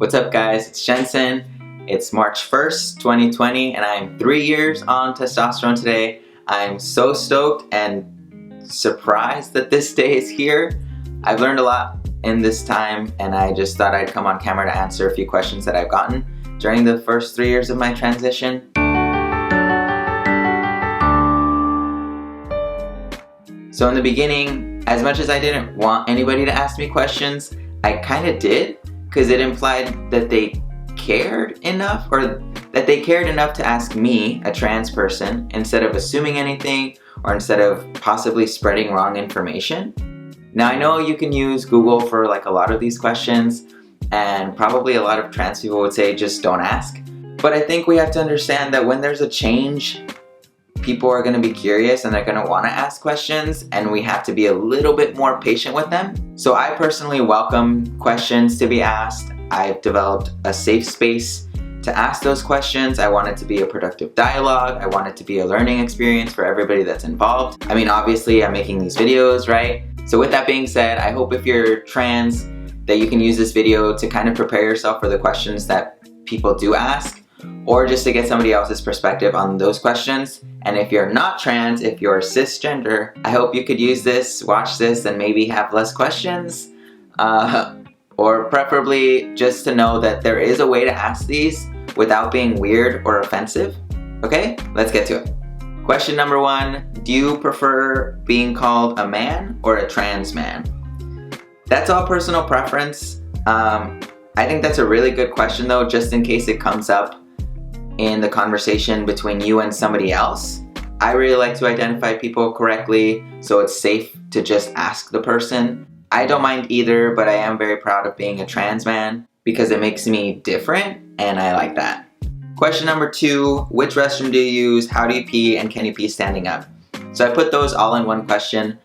What's up, guys? It's Jensen. It's March 1st, 2020, and I'm 3 years on testosterone today. I'm so stoked and surprised that this day is here. I've learned a lot in this time, and I just thought I'd come on camera to answer a few questions that I've gotten during the first 3 years of my transition. So in the beginning, as much as I didn't want anybody to ask me questions, I kind of did, because it implied that they cared enough, or that they cared enough to ask me, a trans person, instead of assuming anything or instead of possibly spreading wrong information. Now, I know you can use Google for like a lot of these questions, and probably a lot of trans people would say just don't ask. But I think we have to understand that when there's a change, people are going to be curious and they're going to want to ask questions, and we have to be a little bit more patient with them. So I personally welcome questions to be asked. I've developed a safe space to ask those questions. I want it to be a productive dialogue. I want it to be a learning experience for everybody that's involved. I mean, obviously I'm making these videos, right? So with that being said, I hope if you're trans that you can use this video to kind of prepare yourself for the questions that people do ask, or just to get somebody else's perspective on those questions. And if you're not trans, if you're cisgender, I hope you could use this, watch this, and maybe have less questions. Or preferably just to know that there is a way to ask these without being weird or offensive. Okay, let's get to it. Question number 1, do you prefer being called a man or a trans man? That's all personal preference. I think that's a really good question though, just in case it comes up in the conversation between you and somebody else. I really like to identify people correctly, so it's safe to just ask the person. I don't mind either, but I am very proud of being a trans man because it makes me different, and I like that. Question number 2, which restroom do you use, how do you pee, and can you pee standing up? So I put those all in one question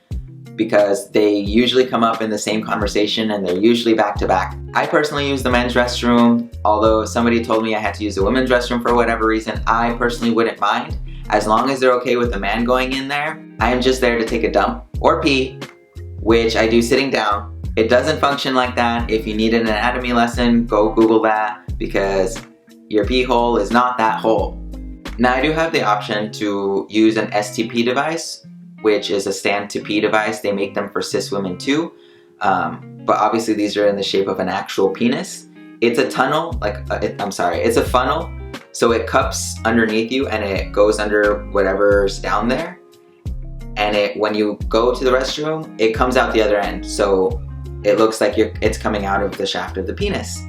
because they usually come up in the same conversation and they're usually back to back. I personally use the men's restroom, although somebody told me I had to use the women's restroom for whatever reason. I personally wouldn't mind, as long as they're okay with a man going in there. I am just there to take a dump or pee, which I do sitting down. It doesn't function like that. If you need an anatomy lesson, go Google that, because your pee hole is not that hole. Now, I do have the option to use an STP device, which is a stand to pee device. They make them for cis women too. But obviously these are in the shape of an actual penis. It's a tunnel, it's a funnel. So it cups underneath you and it goes under whatever's down there. And when you go to the restroom, it comes out the other end. So it looks like it's coming out of the shaft of the penis.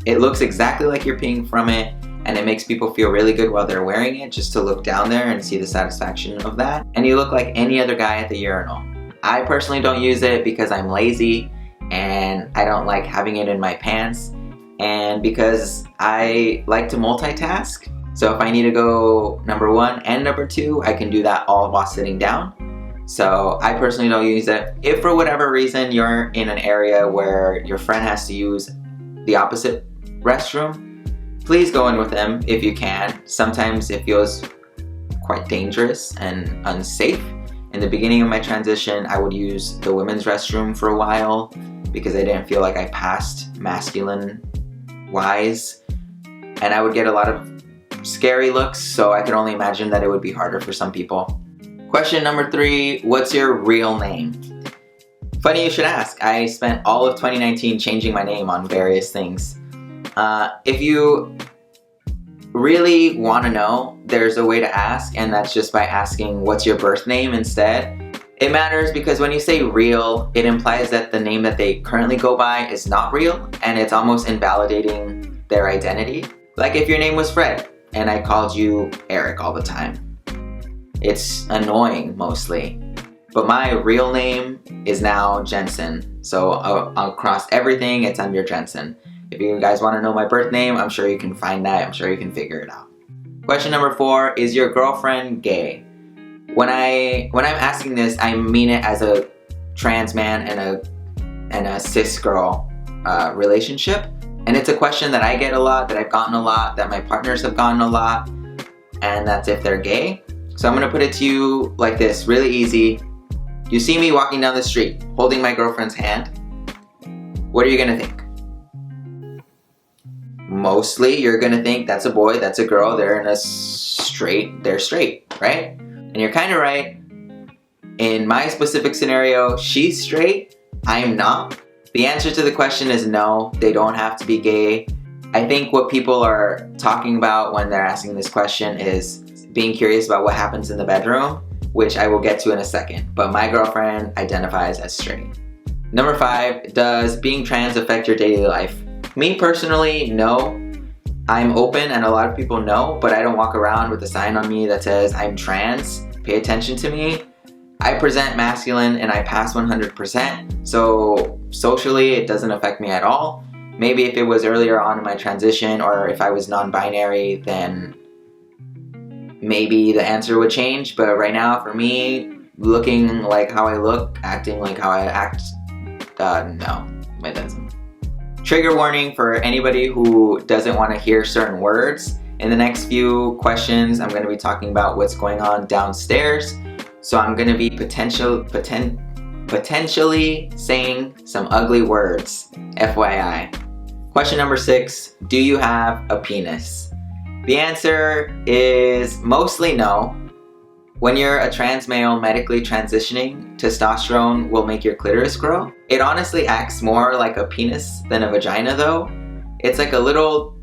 It looks exactly like you're peeing from it, and it makes people feel really good while they're wearing it, just to look down there and see the satisfaction of that. And you look like any other guy at the urinal. I personally don't use it because I'm lazy and I don't like having it in my pants, and because I like to multitask. So if I need to go number 1 and number 2, I can do that all while sitting down. So I personally don't use it. If for whatever reason you're in an area where your friend has to use the opposite restroom, please go in with them if you can. Sometimes it feels quite dangerous and unsafe. In the beginning of my transition, I would use the women's restroom for a while because I didn't feel like I passed masculine-wise. And I would get a lot of scary looks, so I can only imagine that it would be harder for some people. Question number 3, what's your real name? Funny you should ask. I spent all of 2019 changing my name on various things. If you really want to know, there's a way to ask, and that's just by asking what's your birth name instead. It matters because when you say real, it implies that the name that they currently go by is not real, and it's almost invalidating their identity. Like if your name was Fred and I called you Eric all the time. It's annoying mostly. But my real name is now Jensen. So across everything, it's under Jensen. If you guys want to know my birth name, I'm sure you can find that. I'm sure you can figure it out. Question number 4, is your girlfriend gay? When I'm asking this, I mean it as a trans man and a cis girl relationship. And it's a question that I get a lot, that I've gotten a lot, that my partners have gotten a lot, and that's if they're gay. So I'm gonna put it to you like this, really easy. You see me walking down the street, holding my girlfriend's hand. What are you gonna think? mostly you're gonna think that's a boy, that's a girl, they're straight, right? And you're kind of right. In my specific scenario, she's straight, I'm not. The answer to the question is no, they don't have to be gay. I think what people are talking about when they're asking this question is being curious about what happens in the bedroom, which I will get to in a second, but my girlfriend identifies as straight. Number 5, does being trans affect your daily life? Me personally, no. I'm open and a lot of people know, but I don't walk around with a sign on me that says I'm trans, pay attention to me. I present masculine and I pass 100%, so socially it doesn't affect me at all. Maybe if it was earlier on in my transition or if I was non-binary, then maybe the answer would change, but right now for me, looking like how I look, acting like how I act, no, it doesn't. Trigger warning for anybody who doesn't want to hear certain words. In the next few questions, I'm going to be talking about what's going on downstairs. So I'm going to be potentially saying some ugly words, FYI. Question number 6, do you have a penis? The answer is mostly no. When you're a trans male medically transitioning, testosterone will make your clitoris grow. It honestly acts more like a penis than a vagina though. It's like a little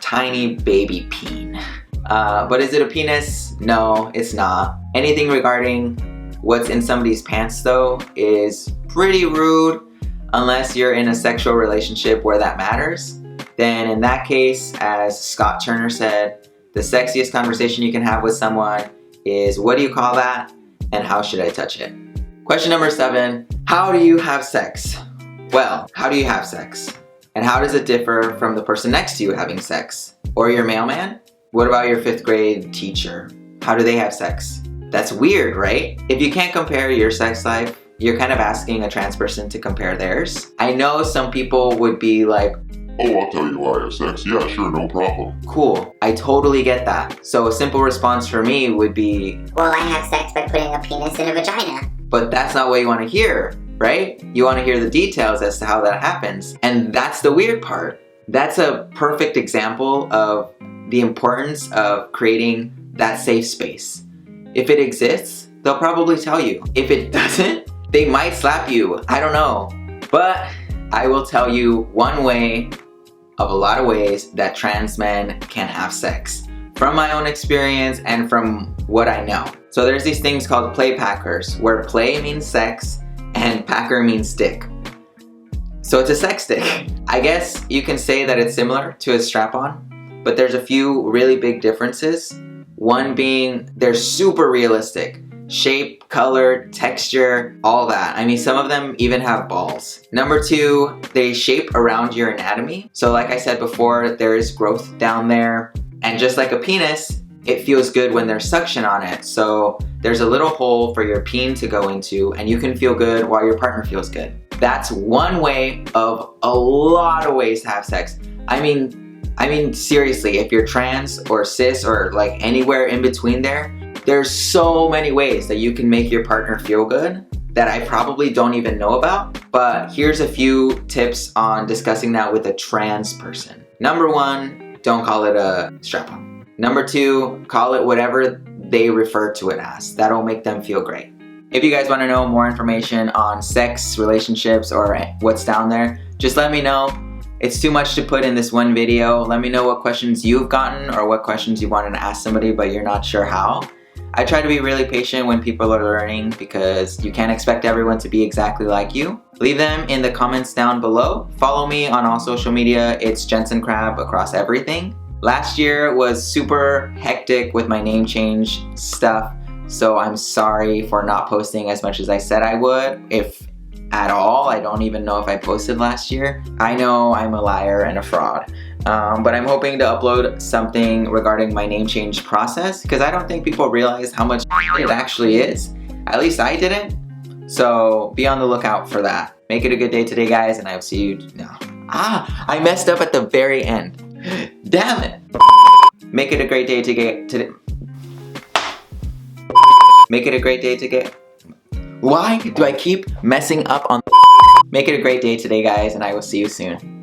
tiny baby peen. But is it a penis? No, it's not. Anything regarding what's in somebody's pants though is pretty rude unless you're in a sexual relationship where that matters. Then in that case, as Scott Turner said, the sexiest conversation you can have with someone is what do you call that and how should I touch it? Question number 7, how do you have sex? Well, how do you have sex? And how does it differ from the person next to you having sex? Or your mailman? What about your 5th grade teacher? How do they have sex? That's weird, right? If you can't compare your sex life, you're kind of asking a trans person to compare theirs. I know some people would be like, oh, I'll tell you why I have sex. Yeah, sure, no problem. Cool, I totally get that. So a simple response for me would be, well, I have sex by putting a penis in a vagina. But that's not what you want to hear, right? You want to hear the details as to how that happens. And that's the weird part. That's a perfect example of the importance of creating that safe space. If it exists, they'll probably tell you. If it doesn't, they might slap you. I don't know. But I will tell you one way of a lot of ways that trans men can have sex. From my own experience and from what I know. So there's these things called play packers, where play means sex and packer means stick. So it's a sex stick. I guess you can say that it's similar to a strap-on, but there's a few really big differences. One being they're super realistic. Shape, color, texture, all that. I mean, some of them even have balls. Number 2, they shape around your anatomy. So like I said before, there is growth down there. And just like a penis, it feels good when there's suction on it. So there's a little hole for your peen to go into and you can feel good while your partner feels good. That's one way of a lot of ways to have sex. I mean seriously, if you're trans or cis or like anywhere in between there's so many ways that you can make your partner feel good that I probably don't even know about. But here's a few tips on discussing that with a trans person. Number 1, don't call it a strap-on. Number 2, call it whatever they refer to it as. That'll make them feel great. If you guys want to know more information on sex, relationships, or what's down there, just let me know. It's too much to put in this one video. Let me know what questions you've gotten or what questions you wanted to ask somebody but you're not sure how. I try to be really patient when people are learning because you can't expect everyone to be exactly like you. Leave them in the comments down below. Follow me on all social media. It's Jensen Crab across everything. Last year was super hectic with my name change stuff, so I'm sorry for not posting as much as I said I would, if at all. I don't even know if I posted last year. I know I'm a liar and a fraud. But I'm hoping to upload something regarding my name change process because I don't think people realize how much it actually is. At least I didn't. So be on the lookout for that. Make it a good day today, guys, and I'll see you now. I messed up at the very end. Damn it. Make it a great day today. Make it a great day today. Why do I keep messing up on? Make it a great day today, guys, and I will see you soon.